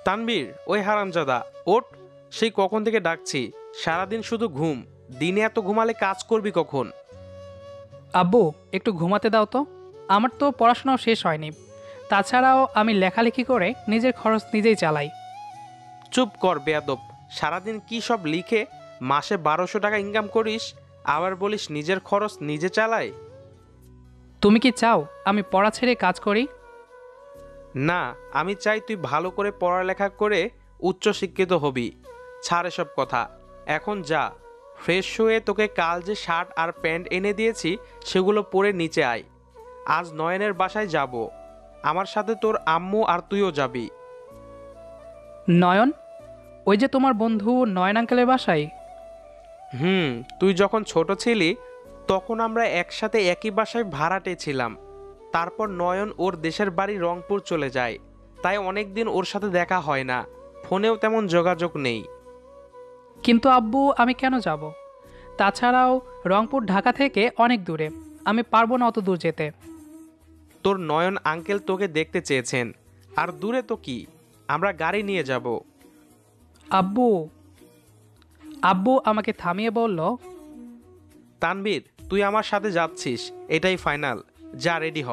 তানবীর, ওই হারামজাদা, ওঠ। সেই কখন থেকে ডাকছি, সারাদিন শুধু ঘুম। দিনে এত ঘুমালে কাজ করবি কখন? আব্বু, একটু ঘুমাতে দাও তো। আমার তো পড়াশোনাও শেষ হয়নি। তাছাড়াও আমি লেখালেখি করে নিজের খরচ নিজেই চালাই। চুপ কর বেয়াদব। সারাদিন কি সব লিখে মাসে 1200 টাকা ইনকাম করিস, আবার বলিস নিজের খরচ নিজে চালায়। তুমি কি চাও আমি পড়া ছেড়ে কাজ করি? না, আমি চাই তুই ভালো করে পড়ালেখা করে উচ্চশিক্ষিত হবি। ছাড় এসব কথা। এখন যা, ফ্রেশ হয়ে তোকে কাল যে শার্ট আর প্যান্ট এনে দিয়েছি সেগুলো পরে নিচে আয়। আজ নয়নের বাসায় যাব। আমার সাথে তোর আম্মু আর তুইও যাবি। নয়ন? ওই যে তোমার বন্ধু নয়ন আঙ্কেলের বাসায়? তুই যখন ছোট ছিলি তখন আমরা একসাথে একই বাসায় ভাড়াটে ছিলাম। তারপর নয়ন ওর দেশের বাড়ি রংপুর চলে যায়, তাই অনেক দিন ওর সাথে দেখা হয় না। ফোনেও তেমন যোগাযোগ নেই। কিন্তু আব্বু, আমি কেন যাব? তাছাড়াও রংপুর ঢাকা থেকে অনেক দূরে, আমি পারবো না অত দূর যেতে। তোর নয়ন আঙ্কেল তোকে দেখতে চেয়েছেন, আর দূরে তো কি, আমরা গাড়ি নিয়ে যাব। আব্বু, আব্বু আমাকে থামিয়ে বলল, তানবীর, তুই আমার সাথে যাচ্ছিস, এটাই ফাইনাল। যা, রেডি হ।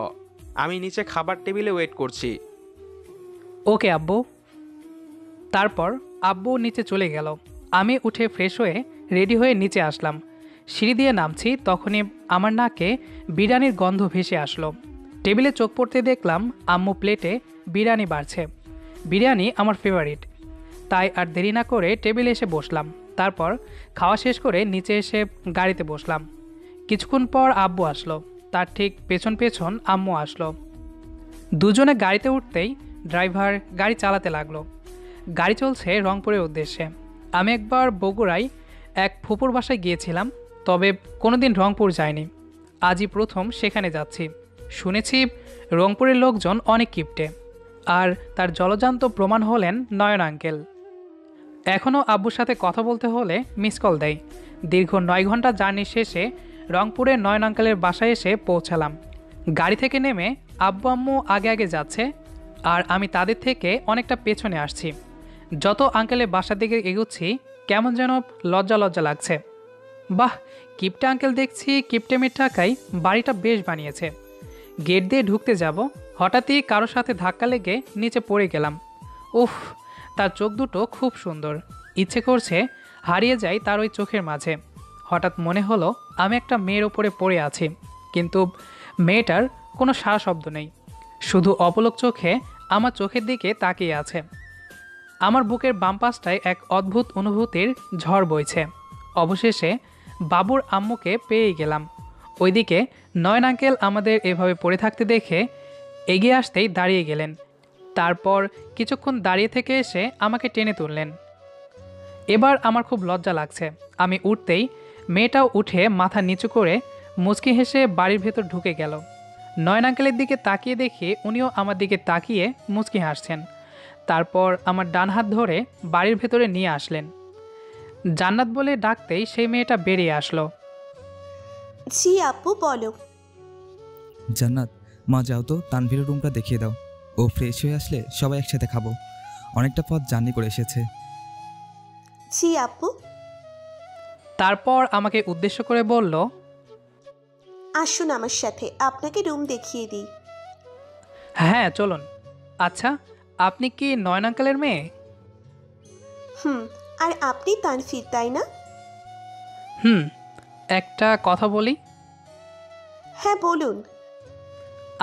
আমি নিচে খাবার টেবিলে ওয়েট করছি। ওকে আব্বু। তারপর আব্বু নিচে চলে গেল। আমি উঠে ফ্রেশ হয়ে রেডি হয়ে নিচে আসলাম। সিঁড়ি দিয়ে নামছি, তখনই আমার নাকে বিরিয়ানির গন্ধ ভেসে আসলো। টেবিলে চোখ পড়তে দেখলাম আম্মু প্লেটে বিরিয়ানি বাড়ছে। বিরিয়ানি আমার ফেভারিট, তাই আর দেরি না করে টেবিলে এসে বসলাম। তারপর খাওয়া শেষ করে নিচে এসে গাড়িতে বসলাম। কিছুক্ষণ পর আব্বু আসলো, তার ঠিক পেছন পেছন আম্মু আসলো। দুজনে গাড়িতে উঠতেই ড্রাইভার গাড়ি চালাতে লাগলো। গাড়ি চলছে রংপুরের উদ্দেশ্যে। আমি একবার বগুড়ায় এক ফুপুর বাসায় গিয়েছিলাম, তবে কোনোদিন রংপুর যাইনি। আজই প্রথম সেখানে যাচ্ছি। শুনেছি রংপুরের লোকজন অনেক কিপটে, আর তার জলজান্ত প্রমাণ হলেন নয়ন আঙ্কেল। এখনও আব্বুর সাথে কথা বলতে হলে মিস কল দেয়। দীর্ঘ 9 ঘন্টা জার্নি শেষে রংপুরের নয়ন আঙ্কেলের বাসায় এসে পৌঁছালাম। গাড়ি থেকে নেমে আব্বু আম্মু আগে আগে যাচ্ছে, আর আমি তাদের থেকে অনেকটা পেছনে আসছি। যত আঙ্কেলের বাসার দিকে এগোচ্ছি কেমন যেন লজ্জা লজ্জা লাগছে। বাহ, কিপটে আঙ্কেল দেখছি কিপটেমির টাকায় বাড়িটা বেশ বানিয়েছে। গেট দিয়ে ঢুকতে যাব, হঠাৎই কারোর সাথে ধাক্কা লেগে নিচে পড়ে গেলাম। উফ, তার চোখ দুটো খুব সুন্দর। ইচ্ছে করছে হারিয়ে যাই তার ওই চোখের মাঝে। হঠাৎ মনে হলো আমি একটা মেয়ের ওপরে পড়ে আছি, কিন্তু মেয়েটার কোনো সাড়া শব্দ নেই, শুধু অপলক চোখে আমার চোখের দিকে তাকিয়ে আছে। আমার বুকের বাম পাশটায় এক অদ্ভুত অনুভূতির ঝড় বইছে। অবশেষে বাবুর আম্মুকে পেয়ে গেলাম। ওইদিকে নয়ন আঙ্কেল আমাদের এভাবে পড়ে থাকতে দেখে এগিয়ে আসতেই দাঁড়িয়ে গেলেন। তারপর কিছুক্ষণ দাঁড়িয়ে থেকে এসে আমাকে টেনে তুললেন। এবার আমার খুব লজ্জা লাগছে। আমি উঠতেই মেয়েটাও উঠে মাথা নিচু করে মুচকি হেসে বাড়ির ভেতর ঢুকে গেল। নয়ন আঙ্কেলের দিকে তাকিয়ে দেখে উনিও আমার দিকে তাকিয়ে মুচকি হাসছেন। তারপর আমার ডান হাত ধরে বাড়ির ভেতরে নিয়ে আসলেন। জান্নাত বলে ডাকতেই সেই মেয়েটা বেরিয়ে আসলো। জি আপু, বলো। জান্নাত, মা যাও তো তানভীরের রুমটা দেখিয়ে দাও। ও ফ্রেশ হয়ে আসলে সবাই একসাথে খাবো। অনেকটা পথ জার্নি করে এসেছে। জি আপু। তারপর আমাকে উদ্দেশ্য করে বলল, আসুন আমার সাথে, আপনাকে রুম দেখিয়ে দিই। হ্যাঁ চলুন। আচ্ছা, আপনি কি নয়ন আঙ্কেলের মেয়ে? হুম। আর আপনি তানফির, তাই না? হুম। একটা কথা বলি? হ্যাঁ বলুন।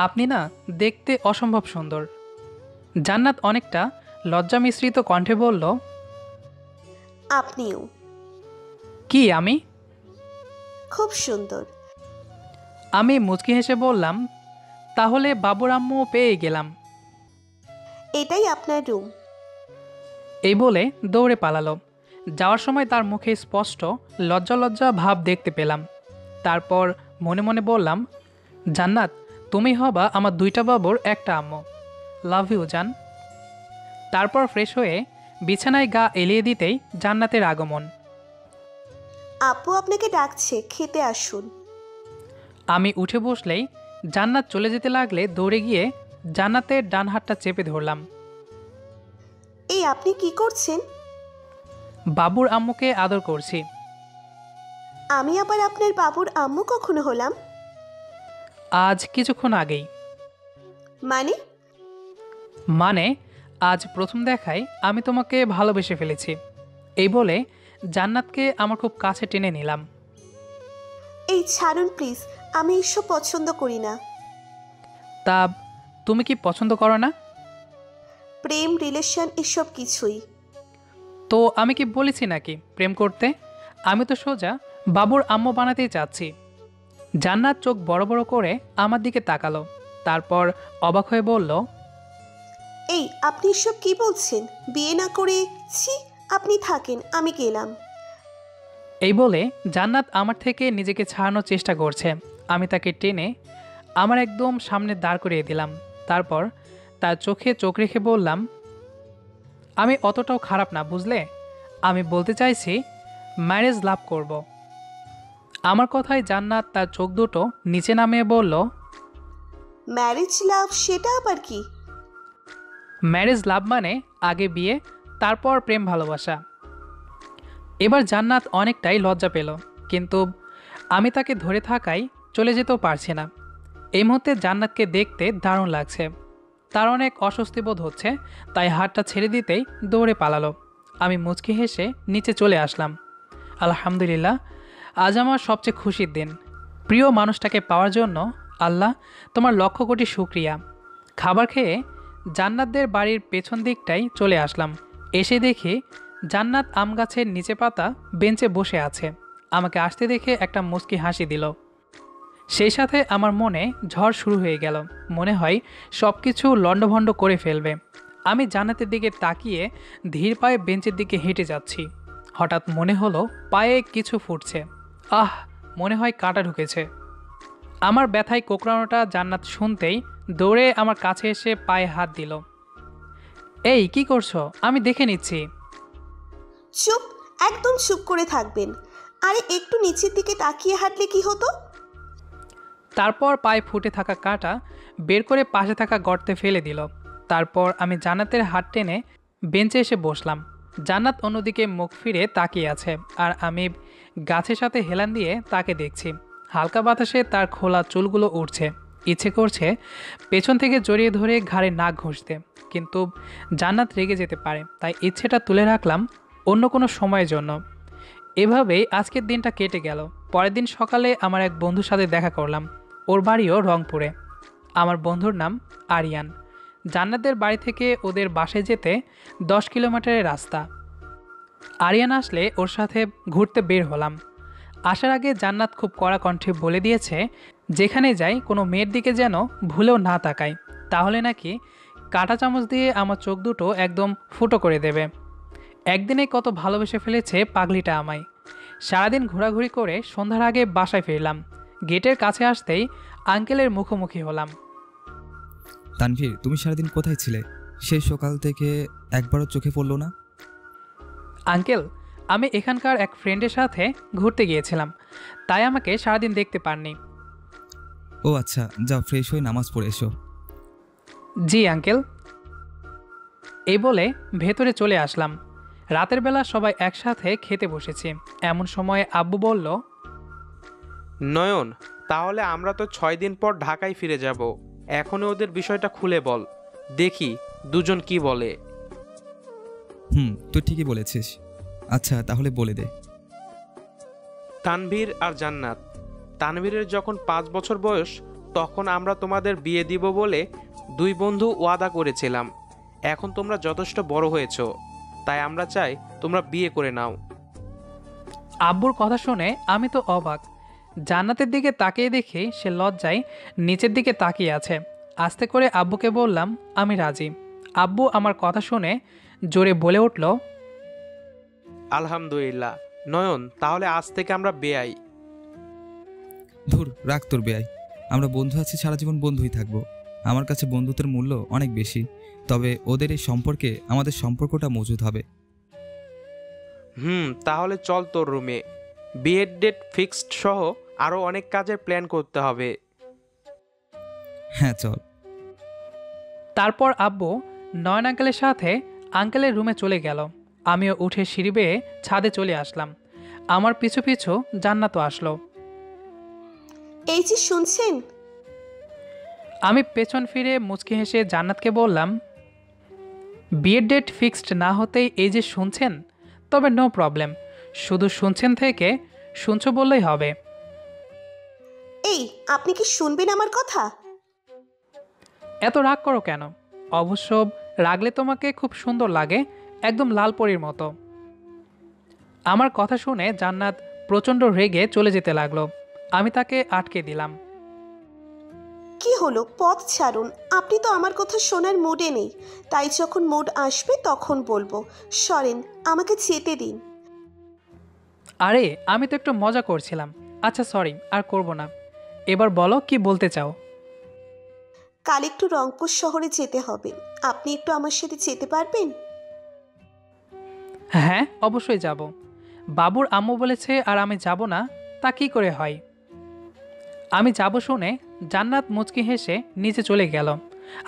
আপনি না দেখতে অসম্ভব সুন্দর। জান্নাত অনেকটা লজ্জা মিশ্রিত কণ্ঠে বলল, আপনিও কি আমি? খুব সুন্দর। আমি মুচকি হেসে বললাম, তাহলে বাবুর আম্মু পেয়ে গেলাম। এটাই আপনার রুম। এই বলে দৌড়ে পালালো। যাওয়ার সময় তার মুখে স্পষ্ট লজ্জা লজ্জা ভাব দেখতে পেলাম। তারপর মনে মনে বললাম, জান্নাত, তুমি হবা আমার 2টা বাবুর একটা আম্মু। লাভ ইউ জান। তারপর ফ্রেশ হয়ে বিছানায় গা এলিয়ে দিতেই জান্নাতের আগমন। আপু আপনাকে ডাকছে, খেতে আসুন। আমি উঠে বসলেই জান্নাত চলে যেতে লাগলে দৌড়ে গিয়ে জান্নাতের ডান হাতটা চেপে ধরলাম। এই আপনি কি করছেন? বাবুর আম্মুকে আদর করছি। আমি আবার আপনার বাবুর আম্মু কখনো হলাম? আজ কিছুক্ষণ আগেই। মানে? মানে আজ প্রথম দেখায় আমি তোমাকে ভালোবেসে ফেলেছি। এই বলে জান্নাতকে আমার খুব কাছে টেনে নিলাম। এই ছাড়ুন প্লিজ, আমি এসব পছন্দ করি না। তা তুমি কি পছন্দ করো না? প্রেম, রিলেশন এসব কিছুই। তো আমি কি বলেছি নাকি প্রেম করতে? আমি তো সোজা বাবুর আম্মু বানাতেই চাচ্ছি। জান্নাত চোখ বড় বড় করে আমার দিকে তাকালো, তারপর অবাক হয়ে বলল, এই আপনি এসব কি বলছেন? বিয়ে না করে? ছি, আপনি থাকেন, আমি গেলাম। এই বলে জান্নাত আমার থেকে নিজেকে ছাড়ানোর চেষ্টা করছে। আমি তাকে টেনে আমার একদম সামনে দাঁড় করিয়ে দিলাম। তারপর তার চোখে চোখ রেখে বললাম, আমি অতটাও খারাপ না, বুঝলে? আমি বলতে চাইছি ম্যারেজ লাভ করব। আমার কথায় জান্নাত তার চোখ দুটো নিচে নামিয়ে বলল, ম্যারেজ লাভ সেটা আবার কি? ম্যারেজ লাভ মানে আগে বিয়ে, তারপর প্রেম ভালোবাসা। এবার জান্নাত অনেকটাই লজ্জা পেল, কিন্তু আমি তাকে ধরে থাকায় চলে যেতেও পারছি না। এই মুহূর্তে জান্নাতকে দেখতে দারুণ লাগছে। তার অনেক অস্বস্তি বোধ হচ্ছে, তাই হাতটা ছেড়ে দিতেই দৌড়ে পালালো। আমি মুচকি হেসে নিচে চলে আসলাম। আলহামদুলিল্লাহ, আজ আমার সবচেয়ে খুশির দিন। প্রিয় মানুষটাকে পাওয়ার জন্য আল্লাহ তোমার লক্ষ কোটি শুকরিয়া। খাবার খেয়ে জান্নাতদের বাড়ির পেছন দিকটাই চলে আসলাম। এসে দেখি জান্নাত আম গাছের নিচে পাতা বেঞ্চে বসে আছে। আমাকে আসতে দেখে একটা মুচকি হাসি দিল। সেই সাথে আমার মনে ঝড় শুরু হয়ে গেল। মনে হয় সব কিছু লণ্ডভণ্ড করে ফেলবে। আমি জান্নাতের দিকে তাকিয়ে ধীর পায়ে বেঞ্চের দিকে হেঁটে যাচ্ছি। হঠাৎ মনে হলো পায়ে কিছু ফুটছে। আহ, মনে হয় কাঁটা ঢুকেছে। আমার ব্যথায় কোঁকড়ানোটা জান্নাত শুনতেই দৌড়ে আমার কাছে এসে পায়ে হাত দিল। এই কি করছো? আমি দেখে নিচ্ছি। চুপ, একদম চুপ করে থাকবেন। আরে একটু নিচের দিকে তাকিয়ে হাঁটলে কি হতো? তারপর পায়ে ফুটে থাকা কাঁটা বের করে পাশে থাকা গর্তে ফেলে দিল। তারপর আমি জান্নাতের হাত টেনে বেঞ্চে এসে বসলাম। জান্নাত অন্যদিকে মুখ ফিরে তাকিয়ে আছে, আর আমি গাছের সাথে হেলান দিয়ে তাকে দেখছি। হালকা বাতাসে তার খোলা চুলগুলো উড়ছে। ইচ্ছে করছে পেছন থেকে জড়িয়ে ধরে ঘাড়ে নাক ঘষতে, কিন্তু জান্নাত রেগে যেতে পারে, তাই ইচ্ছেটা তুলে রাখলাম অন্য কোনো সময়ের জন্য। এভাবেই আজকের দিনটা কেটে গেল। পরের দিন সকালে আমার এক বন্ধুর সাথে দেখা করলাম। ওর বাড়িও রংপুরে। আমার বন্ধুর নাম আরিয়ান। জান্নাতের বাড়ি থেকে ওদের বাসায় যেতে 10 কিলোমিটারের রাস্তা। আরিয়ান আসলে ওর সাথে ঘুরতে বের হলাম। আসার আগে জান্নাত খুব কড়া কণ্ঠে বলে দিয়েছে, যেখানে যাই কোনো মেয়ের দিকে যেন ভুলেও না তাকায়, তাহলে নাকি কাঁটা চামচ দিয়ে আমার চোখ দুটো একদম ফুটো করে দেবে। একদিনে কত ভালোবেসে ফেলেছে পাগলিটা আমায়। সারাদিন ঘোরাঘুরি করে সন্ধ্যার আগে বাসায় ফিরলাম। গেটের কাছে আসতেই আঙ্কেলের মুখোমুখি হলাম। তানভীর, তুমি সারাদিন কোথায় ছিলে? সেই সকাল থেকে একবারও চোখে পড়লো না। আঙ্কেল, আমি এখানকার এক ফ্রেন্ডের সাথে ঘুরতে গিয়েছিলাম, তাই আমাকে সারাদিন দেখতে পাননি। ও আচ্ছা, যাও ফ্রেশ হয়ে নামাজ পড়ে এসো। জি আঙ্কেল। এই বলে ভেতরে চলে আসলাম। রাতের বেলা সবাই একসাথে খেতে বসেছি। এমন সময় আব্বু বলল, নয়ন, তাহলে আমরা তো 6 দিন পর ঢাকায় ফিরে যাব। এখনই ওদের বিষয়টা খুলে বল, দেখি দুজন কি বলে। তুই ঠিকই বলেছিস। আচ্ছা তাহলে বলে দে। তানভীর আর জান্নাত, তানভীরের যখন 5 বছর বয়স, তখন আমরা তোমাদের বিয়ে দিব বলে দুই বন্ধু ওয়াদা করেছিলাম। এখন তোমরা যথেষ্ট বড় হয়েছো, তাই আমরা চাই তোমরা বিয়ে করে নাও। আব্বুর কথা শুনে আমি তো অবাক। জান্নাতের দিকে তাকিয়ে দেখি সে লজ্জায় নিচের দিকে তাকিয়ে আছে। আস্তে করে আব্বুকে বললাম আমি রাজি। আব্বু আমার কথা শুনে জোরে বলে উঠল, আলহামদুলিল্লাহ। নয়ন, তাহলে আজ থেকে আমরা বেয়াই। ধুর, রাখ তোর বেয়াই। আমরা বন্ধু আছি, সারা জীবন বন্ধুই থাকবো। আমার কাছে বন্ধুত্বের মূল্য অনেক বেশি। তবে ওদের এই সম্পর্কে আমাদের সম্পর্কটা মজুদ হবে। তাহলে চল তোর রুমে। বিয়ের ডেট ফিক্সড সহ আরও অনেক কাজের প্ল্যান করতে হবে। হ্যাঁ চল। তারপর আব্বু নয়ন আঙ্কেলের সাথে আঙ্কেলের রুমে চলে গেল। আমিও উঠে সিঁড়ি বেয়ে ছাদে চলে আসলাম। আমার পিছু পিছু জান্নাতও আসলো। এই যে শুনছেন, আমি পেছন ফিরে মুচকি হেসে জান্নাতকে বললাম, বিয়ের ডেট ফিক্সড না হতেই এই যে শুনছেন, তবে নো প্রবলেম, শুধু শুনছেন থেকে শুনছো বললেই হবে। এই আপনি কি শুনবেন আমার কথা? এত রাগ করো কেন? অবশ্য রাগলে তোমাকে খুব সুন্দর লাগে, একদম লাল পরীর মতো। আমার কথা শুনে জান্নাত প্রচণ্ড রেগে চলে যেতে লাগলো। আমি তাকে আটকে দিলাম। কি হলো, পথ ছাড়ুন। আপনি তো আমার কথা শোনার মুডে নেই, তাই যখন মুড আসবে তখন বলবো। সরেন, আমাকে যেতে দিন। আরে আমি তো একটু মজা করছিলাম। আচ্ছা সরি, আর করব না। এবার বলো কি বলতে চাও। কাল একটু রংপুর শহরে যেতে হবে, আপনি একটু আমার সাথে যেতে পারবেন? হ্যাঁ অবশ্যই যাব। বাবুর আম্মু বলেছে আর আমি যাব না, তা কি করে হয়? আমি যাব শুনে জান্নাত মুচকি হেসে নিচে চলে গেল।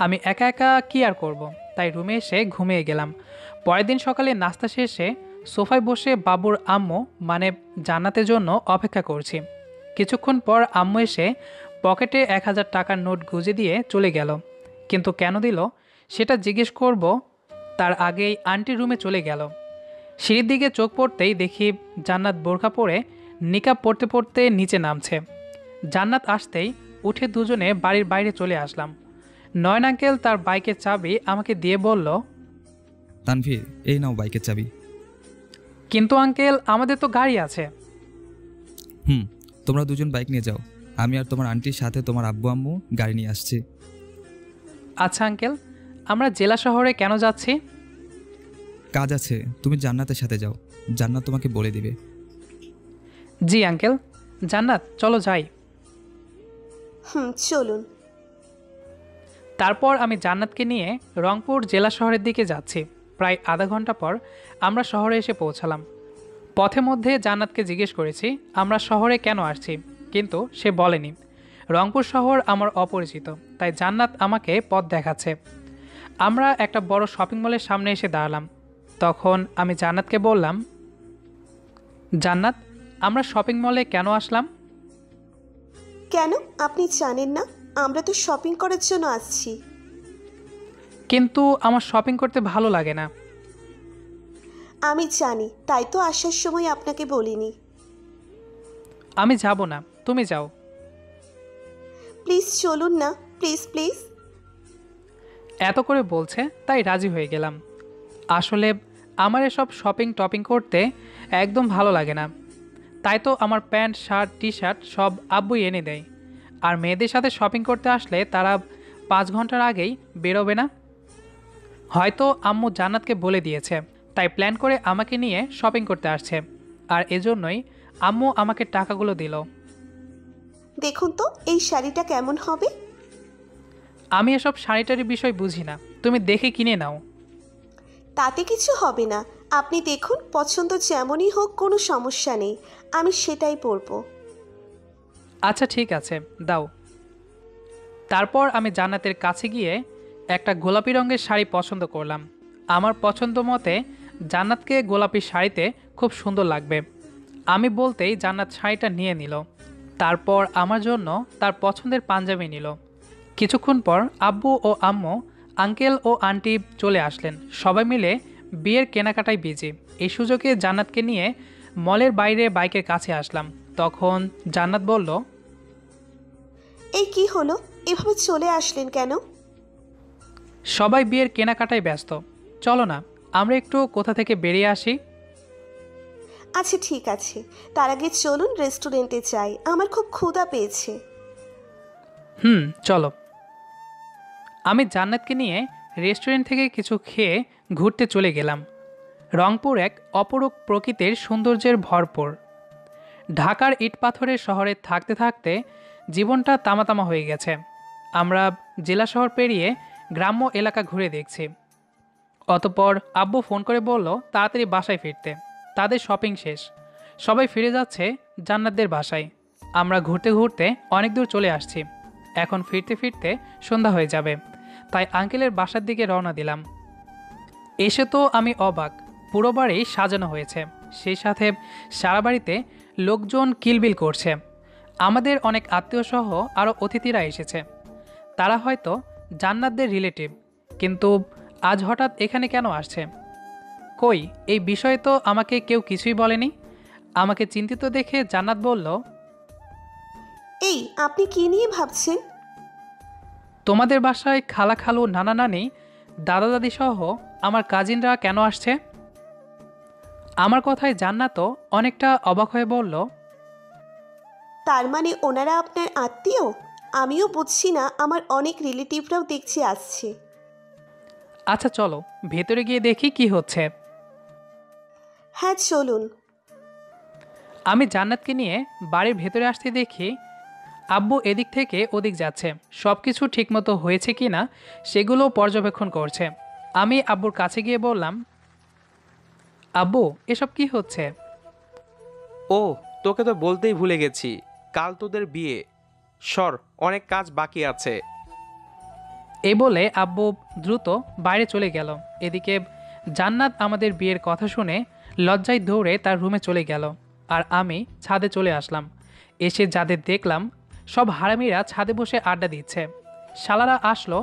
আমি একা একা কি আর করব, তাই রুমে এসে ঘুমিয়ে গেলাম। পরের দিন সকালে নাস্তা শেষে সোফায় বসে বাবুর আম্মু মানে জান্নাতের জন্য অপেক্ষা করছি। কিছুক্ষণ পর আম্মু এসে পকেটে 1000 টাকার নোট গুঁজে দিয়ে চলে গেল। কিন্তু কেন দিল সেটা জিজ্ঞেস করব তার আগেই আন্টির রুমে চলে গেল। সিঁড়ির দিকে চোখ পড়তেই দেখি জান্নাত বোরকা পরে নিকাব পড়তে পড়তে নিচে নামছে। জান্নাত আসতেই উঠে দুজনে বাড়ির বাইরে চলে আসলাম। নয়ন আঙ্কেল তার বাইকের চাবি আমাকে দিয়ে বলল, তানভীর, এই নাও বাইকের চাবি। কিন্তু আঙ্কেল আমাদের তো গাড়ি আছে। তোমরা দুজন বাইক নিয়ে যাও, আমি আর তোমার আন্টির সাথে তোমার আব্বু আম্মু গাড়ি নিয়ে আসছি। আচ্ছা আঙ্কেল, আমরা জেলা শহরে কেন যাচ্ছি? কাজ আছে, তুমি জান্নাতের সাথে যাও, জান্নাত তোমাকে বলে দিবে। জি আঙ্কেল। জান্নাত চলো যাই। চলুন। তারপর আমি জান্নাতকে নিয়ে রংপুর জেলা শহরের দিকে যাচ্ছি। প্রায় আধা ঘন্টা পর আমরা শহরে এসে পৌঁছালাম। পথে মধ্যে জান্নাতকে জিজ্ঞেস করেছি আমরা শহরে কেন আসছি, কিন্তু সে বলেনি। রংপুর শহর আমার অপরিচিত, তাই জান্নাত আমাকে পথ দেখাচ্ছে। আমরা একটা বড় শপিং মলের সামনে এসে দাঁড়ালাম। তখন আমি জান্নাতকে বললাম, জান্নাত, আমরা শপিং মলে কেন আসলাম? কেন, আপনি জানেন না? আমরা তো শপিং করার জন্য আসছি। কিন্তু আমার শপিং করতে ভালো লাগে না। আমি জানি, তাই তো আসার সময় আপনাকে বলিনি। আমি যাব না, তুমি যাও। প্লিজ চলুন না, প্লিজ প্লিজ। এত করে বলছে তাই রাজি হয়ে গেলাম। আসলে আমার এসব শপিং টপিং করতে একদম ভালো লাগে না। তাই তো আমার প্যান্ট শার্ট টি শার্ট সব আব্বুই এনে দেয়। আর মেয়েদের সাথে শপিং করতে আসলে তারা 5 ঘন্টার আগেই বেরোবে না। হয়তো আম্মু জান্নাতকে বলে দিয়েছে, তাই প্ল্যান করে আমাকে নিয়ে শপিং করতে আসছে। আর এজন্যই আম্মু আমাকে টাকাগুলো দিল। দেখুন তো এই শাড়িটা কেমন হবে। আমি এসব শাড়িটারি বিষয় বুঝি না, তুমি দেখে কিনে নাও। তাতে কিছু হবে না, আপনি দেখুন, পছন্দ যেমনই হোক কোনো সমস্যা নেই, আমি সেটাই পরবো। আচ্ছা ঠিক আছে, দাও। তারপর আমি জান্নাতের কাছে গিয়ে একটা গোলাপি রঙের শাড়ি পছন্দ করলাম। আমার পছন্দ মতে জান্নাতকে গোলাপি শাড়িতে খুব সুন্দর লাগবে। আমি বলতেই জান্নাত শাড়িটা নিয়ে নিল। তারপর আমার জন্য তার পছন্দের পাঞ্জাবি নিল। কিছুক্ষণ পর আব্বু ও আম্মু, আঙ্কেল ও আন্টি চলে আসলেন। সবাই মিলে বিয়ের কেনাকাটায় বিজি। এই সুযোগে জান্নাতকে নিয়ে মলের বাইরে বাইকের কাছে আসলাম। তখন জান্নাত বলল, এই কি হলো, এভাবে চলে আসলেন কেন? সবাই বিয়ের কেনাকাটায় ব্যস্ত, চলো না আমরা একটু কোথা থেকে বেরিয়ে আসি। আচ্ছা ঠিক আছে, তার আগে চলুন রেস্টুরেন্টে যাই, আমার খুব ক্ষুধা পেয়েছে। চলো। আমি জান্নাতকে নিয়ে রেস্টুরেন্ট থেকে কিছু খেয়ে ঘুরতে চলে গেলাম। রংপুর এক অপরূপ প্রকৃতির সৌন্দর্যের ভরপুর। ঢাকার ইট পাথরের শহরে থাকতে থাকতে জীবনটা তামাতামা হয়ে গেছে। আমরা জেলা শহর পেরিয়ে গ্রাম্য এলাকা ঘুরে দেখছি। অতপর আব্বু ফোন করে বলল তাড়াতাড়ি বাসায় ফিরতে, তাদের শপিং শেষ। সবাই ফিরে যাচ্ছে জান্নাতদের বাসায়। আমরা ঘুরতে ঘুরতে অনেক দূর চলে আসছি। এখন ফিরতে ফিরতে সন্ধ্যা হয়ে যাবে, তাই আঙ্কেলের বাসার দিকে রওনা দিলাম। এসে তো আমি অবাক, পুরো বাড়ি সাজানো হয়েছে, সেই সাথে সারা বাড়িতে লোকজন কিলবিল করছে। আমাদের অনেক আত্মীয় সহ আরও অতিথিরা এসেছে, তারা হয়তো জান্নাতদের রিলেটিভ, কিন্তু আজ হঠাৎ এখানে কেন আসছে? কই, এই বিষয়ে তো আমাকে কেউ কিছুই বলেনি। আমাকে চিন্তিত দেখে জান্নাত বলল, এই আপনি কি নিয়ে ভাবছেন? তোমাদের বাসায় খালা খালু নানা নানি দাদা দাদি সহ আমার কাজিনরা কেন আসছে? আমার কথায় জান্নাতও অনেকটা অবাক হয়ে বলল, তার মানে ওনারা আপনার আত্মীয়? আমিও বুঝছি না, আমার অনেক রিলেটিভরাও দেখছি আসছে। আচ্ছা চলো ভেতরে গিয়ে দেখি কি হচ্ছে। হ্যাঁ চলুন। আমি জান্নাতকে নিয়ে বাড়ির ভেতরে আসতে দেখি আব্বু এদিক থেকে ওদিক যাচ্ছে, সব কিছু ঠিকমতো হয়েছে কি না সেগুলো পর্যবেক্ষণ করছে। আমি আব্বুর কাছে গিয়ে বললাম, আব্বু এসব কি হচ্ছে? ও, তোকে তো বলতেই ভুলে গেছি, কাল তোদের বিয়ে। সর, অনেক কাজ বাকি আছে। এই বলে আব্বু দ্রুত বাইরে চলে গেল। এদিকে জান্নাত আমাদের বিয়ের কথা শুনে লজ্জায় দৌড়ে তার রুমে চলে গেল, আর আমি ছাদে চলে আসলাম। এসে যাদের দেখলাম সব হারামিরা ছাদে বসে আড্ডা দিচ্ছে। শালারা আসলো,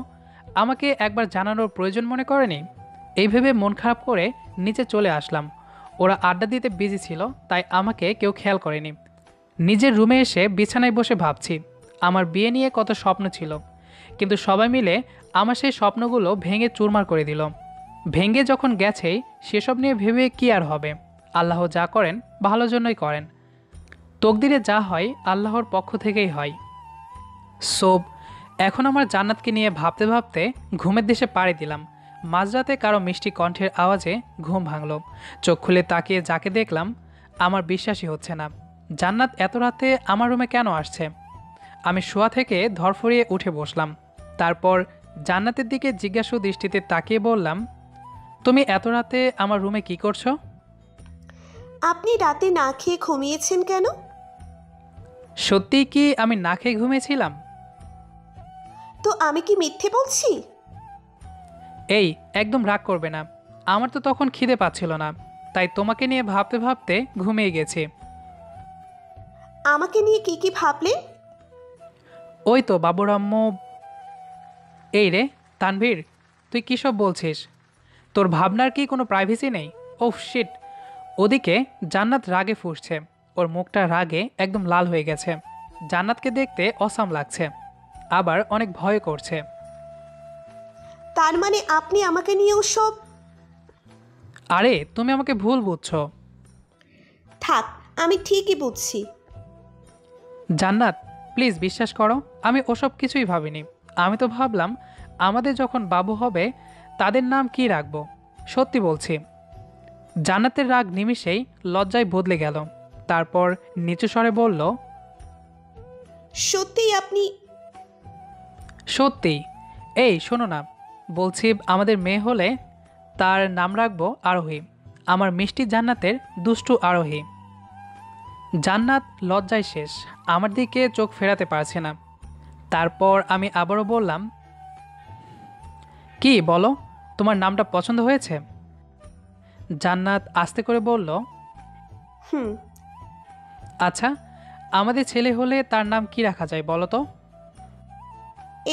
আমাকে একবার জানানোর প্রয়োজন মনে করেনি। এই ভেবে মন খারাপ করে নিচে চলে আসলাম। ওরা আড্ডা দিতে বিজি ছিল, তাই আমাকে কেউ খেয়াল করেনি। নিজের রুমে এসে বিছানায় বসে ভাবছি আমার বিয়ে নিয়ে কত স্বপ্ন ছিল, কিন্তু সবাই মিলে আমার সেই স্বপ্নগুলো ভেঙে চুরমার করে দিল। ভেঙে যখন গেছেই সেসব নিয়ে ভেবে কি আর হবে? আল্লাহ যা করেন ভালোর জন্যই করেন, তকদিরে যা হয় আল্লাহর পক্ষ থেকেই হয়। সোব এখন আমার জান্নাতকে নিয়ে ভাবতে ভাবতে ঘুমের দেশে পাড়ি দিলাম। মাঝরাতে কারো মিষ্টি কণ্ঠের আওয়াজে ঘুম ভাঙল। চোখ খুলে তাকিয়ে যাকে দেখলাম আমার বিশ্বাসই হচ্ছে না। জান্নাত এত রাতে আমার রুমে কেন আসছে? আমি শোয়া থেকে ধরফরিয়ে উঠে বসলাম। তারপর জান্নাতের দিকে জিজ্ঞাসু দৃষ্টিতে তাকিয়ে বললাম, তুমি এত রাতে আমার রুমে কি করছো? আপনি রাতে না খেয়ে ঘুমিয়েছেন কেন? সত্যিই কি আমি না খেয়ে ঘুমিয়েছিলাম? তো আমি কি মিথ্যে বলছি? এই একদম রাগ করবে না, আমার তো তখন খিদে পাচ্ছিল না, তাই তোমাকে নিয়ে ভাবতে ভাবতে ঘুমিয়ে গেছি। আমাকে নিয়ে কি কি ভাবলেন? ওই তো বাবুর আম্মু। এই রে তানভীর, তুই কী সব বলছিস? তোর ভাবনার কি কোনো প্রাইভেসি নেই? Oh shit! ওদিকে জান্নাত রাগে ফুঁসছে, ওর মুখটা রাগে একদম লাল হয়ে গেছে। জান্নাতকে দেখতে অসাম লাগছে, আবার অনেক ভয় করছে। তার মানে আপনি আমাকে নিয়েও সব... আরে তুমি আমাকে ভুল বুঝছো। থাক, আমি ঠিকই বুঝছি। জান্নাত প্লিজ বিশ্বাস করো, আমি ওসব কিছুই ভাবিনি। আমি তো ভাবলাম আমাদের যখন বাবু হবে তাদের নাম কি রাখবো। সত্যি বলছি। জান্নাতের রাগ নিমিষেই লজ্জায় বদলে গেল। তারপর নিচু স্বরে বলল, সত্যিই আপনি... সত্যি। এই শোনো না, বলছি আমাদের মেয়ে হলে তার নাম রাখবো আরোহী, আমার মিষ্টি জান্নাতের দুষ্টু আরোহী। জান্নাত লজ্জায় শেষ, আমার দিকে চোখ ফেরাতে পারছে না। তারপর আমি আবারও বললাম, কি বলো, তোমার নামটা পছন্দ হয়েছে? জান্নাত আস্তে করে বলল, হুম। আচ্ছা আমাদের ছেলে হলে তার নাম কি রাখা যায় বলো তো?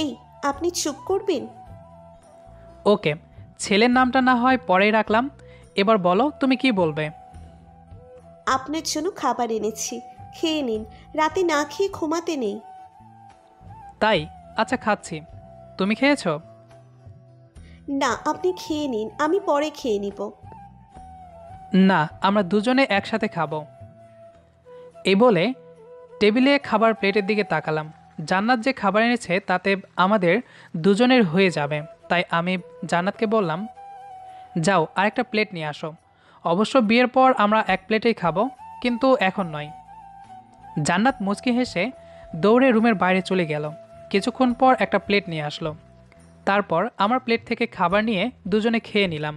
এই আপনি চুপ করবেন? ওকে, ছেলের নামটা না হয় পরেই রাখলাম। এবার বলো তুমি কি বলবে? আপনার জন্য খাবার এনেছি, খেয়ে নিন। রাতে না খেয়ে ঘুমাতে নেই। তাই? আচ্ছা খাচ্ছি, তুমি খেয়েছো? না, আপনি খেয়ে নিন, আমি পরে খেয়ে নিব। না, আমরা দুজনে একসাথে খাবো। এই বলে টেবিলে খাবার প্লেটের দিকে তাকালাম। জান্নাত যে খাবার এনেছে তাতে আমাদের দুজনের হয়ে যাবে, তাই আমি জান্নাতকে বললাম, যাও আরেকটা প্লেট নিয়ে আসো। অবশ্য বিয়ের পর আমরা এক প্লেটেই খাবো, কিন্তু এখন নয়। জান্নাত মুচকি হেসে দৌড়ে রুমের বাইরে চলে গেল। কিছুক্ষণ পর একটা প্লেট নিয়ে আসলো। তারপর আমার প্লেট থেকে খাবার নিয়ে দুজনে খেয়ে নিলাম।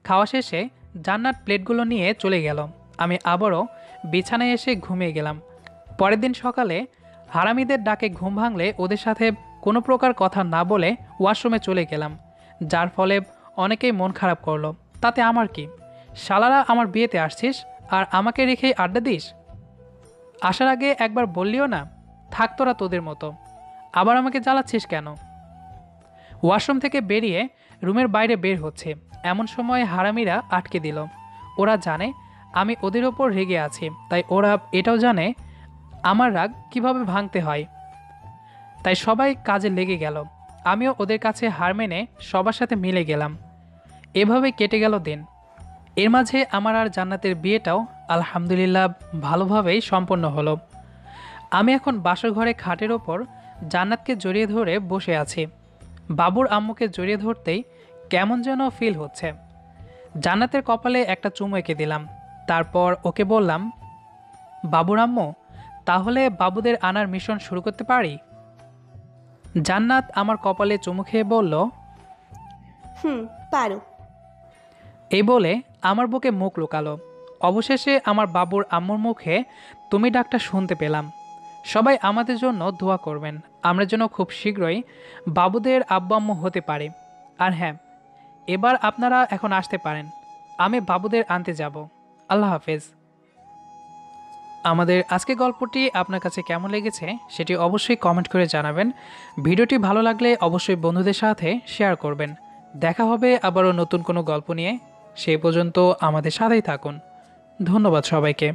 খাওয়া শেষে জান্নাত প্লেটগুলো নিয়ে চলে গেল। আমি আবারও বিছানায় এসে ঘুমিয়ে গেলাম। পরের দিন সকালে হারামিদের ডাকে ঘুম ভাঙলে ওদের সাথে কোনো প্রকার কথা না বলে ওয়াশরুমে চলে গেলাম, যার ফলে অনেকেই মন খারাপ করলো। তাতে আমার কি? শালারা আমার বিয়েতে আসছিস আর আমাকে রেখেই আড্ডা দিস? আসার আগে একবার বললিও না থাক তোরা তোদের মতো, আবার আমাকে জ্বালাচ্ছিস কেন? ওয়াশরুম থেকে বেরিয়ে রুমের বাইরে বের হচ্ছে এমন সময় হারামিরা আটকে দিল। ওরা জানে আমি ওদের ওপর রেগে আছি, তাই ওরা এটাও জানে আমার রাগ কিভাবে ভাঙতে হয়। তাই সবাই কাজে লেগে গেল। আমিও ওদের কাছে হার মেনে সবার সাথে মিলে গেলাম। এভাবে কেটে গেল দিন। এর মাঝে আমার আর জান্নাতের বিয়েটাও আলহামদুলিল্লাহ ভালোভাবেই সম্পন্ন হলো। আমি এখন বাসর ঘরে খাটের ওপর জান্নাতকে জড়িয়ে ধরে বসে আছি। বাবুর আম্মুকে জড়িয়ে ধরতেই কেমন যেন ফিল হচ্ছে। জান্নাতের কপালে একটা চুমু এঁকে দিলাম। তারপর ওকে বললাম, বাবুর আম্মু, তাহলে বাবুদের আনার মিশন শুরু করতে পারি? জান্নাত আমার কপালে চুমু খেয়ে বলল, পারো। এই বলে আমার বুকে মুখ লুকালো। অবশেষে আমার বাবুর আম্মুর মুখে তুমি ডাকটা শুনতে পেলাম। সবাই আমাদের জন্য দোয়া করবেন, আমরা যেন খুব শীঘ্রই বাবুদের আব্বু আম্মু হতে পারি। আর হ্যাঁ, এবার আপনারা এখন আসতে পারেন, আমি বাবুদের আনতে যাব। আল্লাহ হাফেজ। আমাদের আজকে গল্পটি আপনার কাছে কেমন লেগেছে সেটি অবশ্যই কমেন্ট করে জানাবেন। ভিডিওটি ভালো লাগলে অবশ্যই বন্ধুদের সাথে শেয়ার করবেন। দেখা হবে আবারও নতুন কোনো গল্প নিয়ে। সেই পর্যন্ত আমাদের সাথেই থাকুন। ধন্যবাদ সবাইকে।